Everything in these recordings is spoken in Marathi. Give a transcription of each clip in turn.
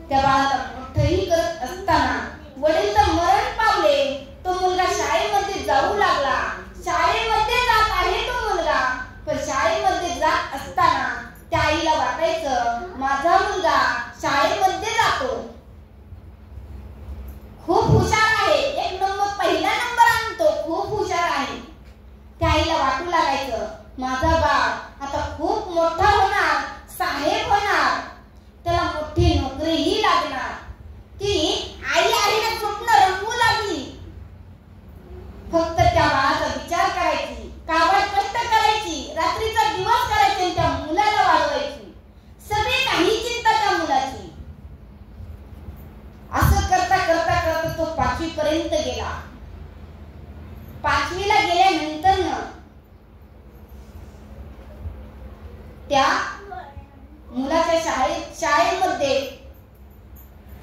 त्या बाळाला मोठंही करत असताना वडील तर मरण पावले. तो मुलगा शाळेमध्ये जाऊ लागला. शाळेमध्ये जात आहे तो मुलगा, पण शाळेमध्ये जात असताना त्या आईला वाटायचं माझा मुलगा शाळेमध्ये जातो, खूप हुशार आहे, एक नंबर पहिला नंबर आणतो, खूप हुशार आहे. त्या आईला वाटू लागायचं माझा बाळ आता खूप मोठा होणार, साहेब होणार, त्याला मोठी नोकरीही लागणार. ती आई आईला स्वप्न रंगू लागली. फक्त त्या बाळाचा विचार करायची, काबाड कष्ट करायची, रात्रीचा दिवस करायची आणि त्या मुलाला वाढवायची. सगळी काही चिंता त्या मुलाची. असं करता करता करता तो 5वी पर्यंत गेला. 5वीला गेल्यानंतर त्या मुलाच्या शाळेमध्ये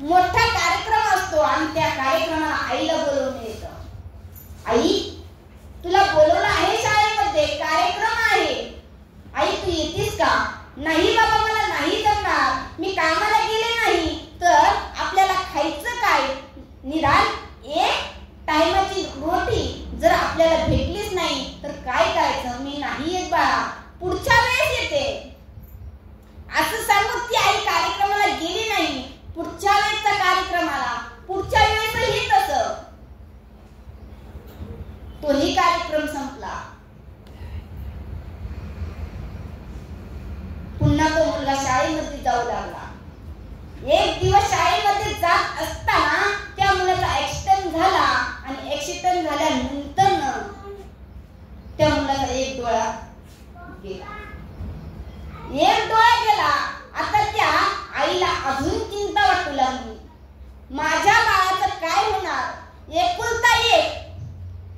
मोठा कार्यक्रम असतो आणि त्या कार्यक्रमाला आईला बोलवण्यात येतं. आई, तुला बोलवलं आहे शाळेमध्ये, कार्यक्रम आहे, आई तू येतेस का? नाही बाबा, मला नाही जमणार, मी कामाला गेले नाही तर आपल्याला खायचं काय? निदान एक टाइमाची रोटी जर आपल्याला भेटलीच नाही तर काय करायचं? मी नाही येत बाळा, पुढच्या वेळेस येते. असं सांगून ती आई कार्यक्रमाला गेली नाही. पुढच्या वेळेचा कार्यक्रमाला, पुढच्या वेळेसही तसं. तोही कार्यक्रम संपला. पुन्हा तो मुलगा शाळेमध्ये जाऊ लागला. एक दिवस शाळेमध्ये जात असताना त्या मुलाचा ऍक्सिडेंट झाला आणि ऍक्सिडेंट झाल्यानंतर त्या मुलाचा एक डोळा गेला. एक डोळा गेला. आता त्या आईला अजून चिंता वाटू लागली. माझ्या बाळाचं काय होणार? एकुलता एक,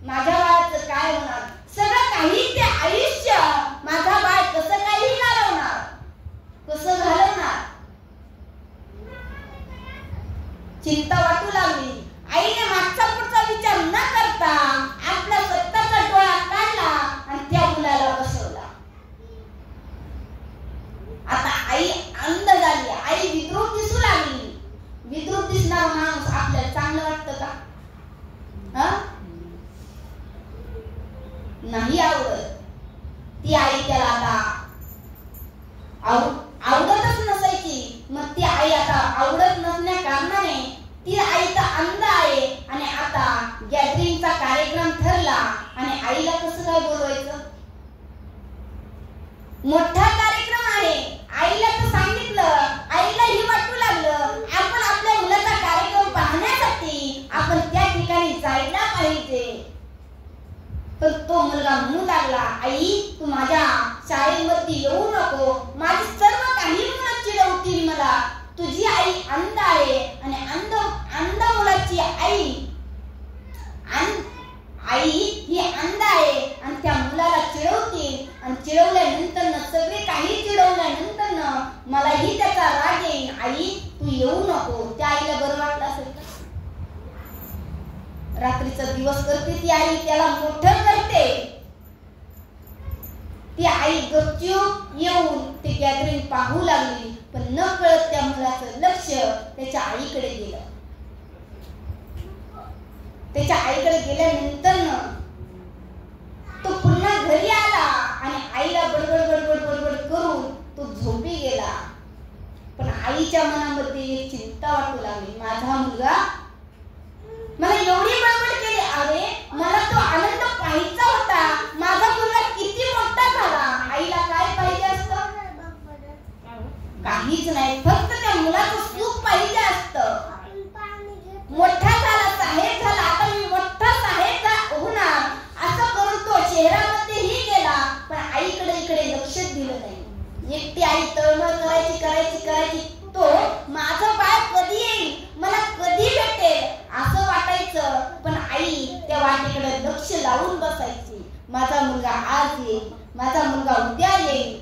माझ्या बाळाचं काय होणार? सगळं काही ते आयुष्य माझा बाळ कसं काही घालवणार, कसं घालवणार? चिंता वाटू लागली. आईने मागचा पुढचा विचार न करता आपला स्वतःचा डोळा काढला आणि त्या मुलाला बसवला. आता आई अंध झाली. आई विद्रूप दिसू लागली. विद्रूप दिसणारा माणूस आपल्याला चांगलं वाटतं का? नाही आवडत. ती आई त्याला आता आवडतच नसायची. मग ती आई आता आवडत नसण्या कारणाने ती आई तर अंध आहे आणि आता गॅदरिंगचा कार्यक्रम ठरला आणि आईला कसं काय बोलवायचं? मोठा कार्यक्रम आहे. आईला तर सांगितलं. आईलाही वाटू लागलं आपण आपल्या मुलाचा कार्यक्रम पाहण्यासाठी आपण त्या ठिकाणी जायला पाहिजे. पण तो मुलगा म्हणू लागला आई, तू माझ्या शाळेमध्ये येऊ नको, माझी सर्व काही मुलं चिडवतील मला. तुझी आई अंध आहे आणि अंध मुलाची आई ही अंध आहे आणि त्या मुलाला चिडवतील आणि चिडवल्यानंतर सगळे काही चिडवल्यानंतर मलाही त्याचा राग येईल. आई तू येऊ नको. त्या आईला बरं वाटलं असेल का? रात्रीचा दिवस करते ती आई, त्याला मोठं करते. ती आई गपचूप येऊन ते गॅदरिंग पाहू लागली. पण न कळत त्या मुलाचं लक्ष त्याच्या आईकडे गेलं. त्याच्या आईकडे गेल्यानंतर तो पुन्हा घरी आला आणि आईला बडबड बडबड बडबड करून तो झोपी गेला. पण आईच्या मनामध्ये एक चिंता वाटू लागली. माझा मुलगा, मला एवढी बडबड केली, अरे मला तो आनंद पाहायचा होता. माझा मुलगा किती मोठा झाला. आईला काय पाहिजे असतं? काहीच नाही, फक्त त्या मुलाचं सुख पाहिजे असतं. मोठा झाला, साहेब झाला, आता मी मोठा साहेब होणार असं करून तो शहरामध्येही गेला. पण आईकडे इकडे लक्ष दिलं नाही. एकटी आई तळमळ करायची. तो माझं बाळ कधी येईल, मला कधी भेटेल असं वाटायचं. पण आई त्या वाटेकडे लक्ष लावून बसायची. माझा मुलगा आज येईल, माझा मुलगा उद्या येईल.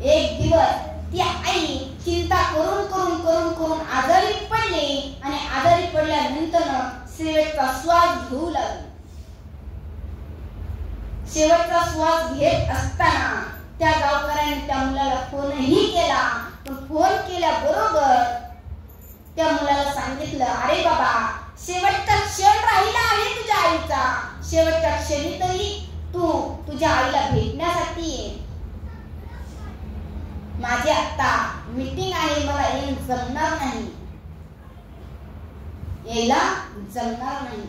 एक दिवस ती आई चिंता करून आजारी पडली आणि आजारी पडल्यानंतर शेवटचा श्वास घेऊ लागली. शेवटचा श्वास घेत असताना त्या गावकऱ्याने त्या मुलाला फोनही केला. पण फोन केल्याबरोबर त्या मुलाला सांगितलं, अरे बाबा, शेवटचा क्षण राहिला आहे तुझ्या आईचा, शेवटच्या क्षणी तरी तू तुझ्या आईला भेटण्यासाठी ये. माझी आता मीटिंग आहे, मला जमणार नाही, यायला जमणार नाही.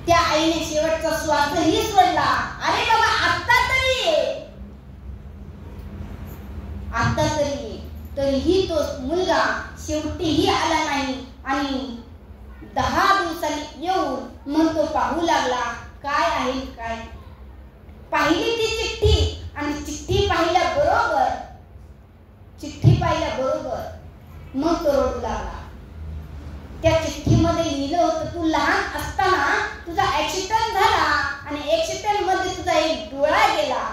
त्या आईने शेवटचा श्वासही सोडला. अरे बाबा, आता तरी ये, आता तरी ये. तरीही तो मुलगा शेवटीही आला नाही आणि 10 दिवसांनी येऊन मग तो पाहू लागला काय आहे काय. पाहिली ती चिठ्ठी आणि चिठ्ठी पाहिल्याबरोबर मग तो रडू लागला. त्या चिठ्ठीमध्ये लिहिलं होतं, तू लहान असताना तुझा ऍक्सिडेंट झाला आणि ऍक्सिडेंट मध्ये तुझा एक डोळा गेला.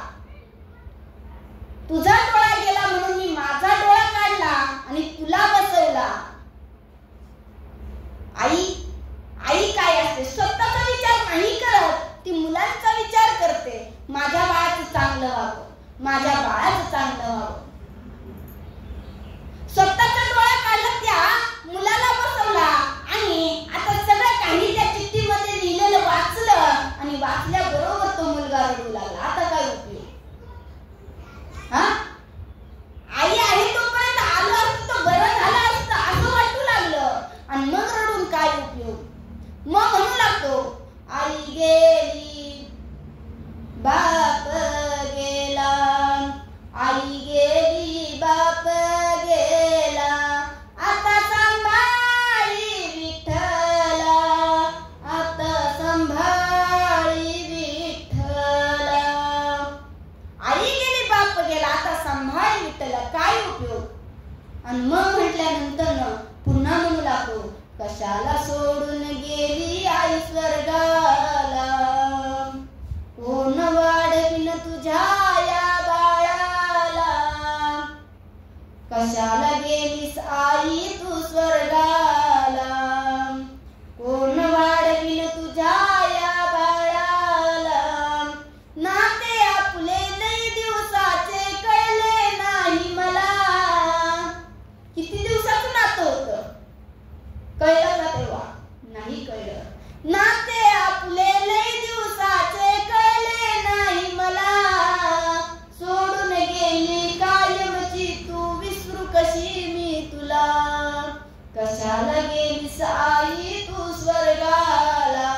तुझा डोळा गेला म्हणून मी माझा डोळा काढला आणि तुला बसवला. आई काय असते, स्वतःचा विचार नाही करत, ती मुलांचा विचार करते. माझ्या बाळाचं चांगलं व्हावं, माझ्या बाळाचं चांगलं व्हावं. स्वतःचा डोळा काढला, त्या मुलाला बसवला आणि आता सगळं काही त्या चिठ्ठीमध्ये लिहिलेलं वाचलं आणि वाचल्याबरोबर तो मुलगा रडू लागला. आता काय उपयोग? आई आहे तोपर्यंत आलं असतं तर बरं झालं असतं असं वाटू लागलं आणि मग रडून काय उपयोग. मग म्हणू लागतो, आई गेली, बाप गेला, आई गेली, बाप गेला, आता सांभाळी विठ्ठला, आता सांभाळी विठ्ठला. आई गेली, बाप गेला, आता सांभाळी विठ्ठला, काय उपयोग. आणि मग म्हटल्यानंतर पुन्हा म्हणू लागतो, कशाला सोडून गेली आई स्वर्गाला, कोण वाढविन तुझ्या या बाळाला, कशाला गेलीस आई तू स्वर्गाला, कोण वाढविन तुझ्या या बाळाला. नाते आपले लई दिवसाचे कळले नाही मला. किती दिवसाचं नातं होतं, कळलं का तेव्हा? नाही कळलं. नाते आपले लई दिवसाचे कळले नाही मला, सोडून गेली कायमची तू, विसरू कशी मी तुला, कशाला गेलीस आई तू स्वर्गाला,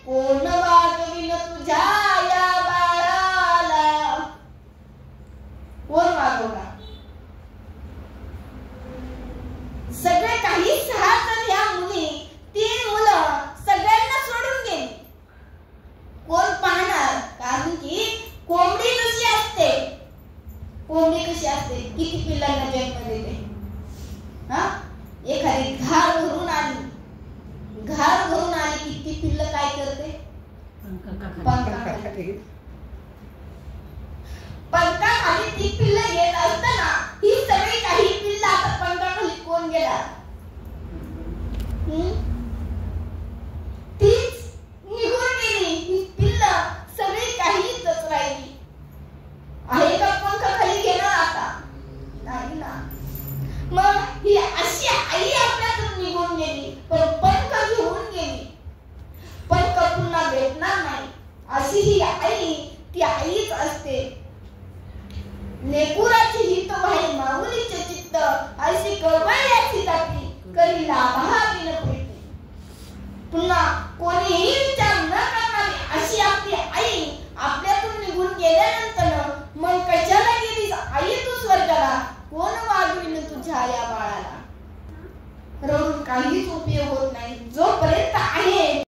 कोण वागविन तुझ्या या बाळाला. कोण वागवणार? सगळे काही 6 जण ह्या मुली, 3 मुलं सगळ्यांना सोडून गेली. कोण पाहणार? कारण की कोंबडी कशी असते, किती पिल्लांना जन्म देते. एखादी घार भरून आली, किती पिल्लं काय करते, पंखाखाली ती पिल्लं घेत असताना ही सगळी काही पिल्लं आता पंखाखाली कोण गेला? तीच निघून गेली. ही पिल्लं सगळी काहीच राहिली. आहे का पंखाखाली घेणार आता? नाही ना. मग ही अशी आई आपल्यातून निघून गेली, पण पंख घेऊन गेली. पंख पुन्हा भेटणार नाही अशी ही आई, ती आईच असते. लेकुराची हित भाई माऊलीचे चित्त, अशी कळवळ्याची जाती करी लाभावी न भेटी. पुन्हा कोणीही विचार न करणारी अशी आपली आई आपल्यातून निघून गेल्यानंतर मग कशाला गेलीस आई तू स्वर्गाला, कोण वागविन तुझ्या या बाळाला. रडून काहीच उपयोग होत नाही. जोपर्यंत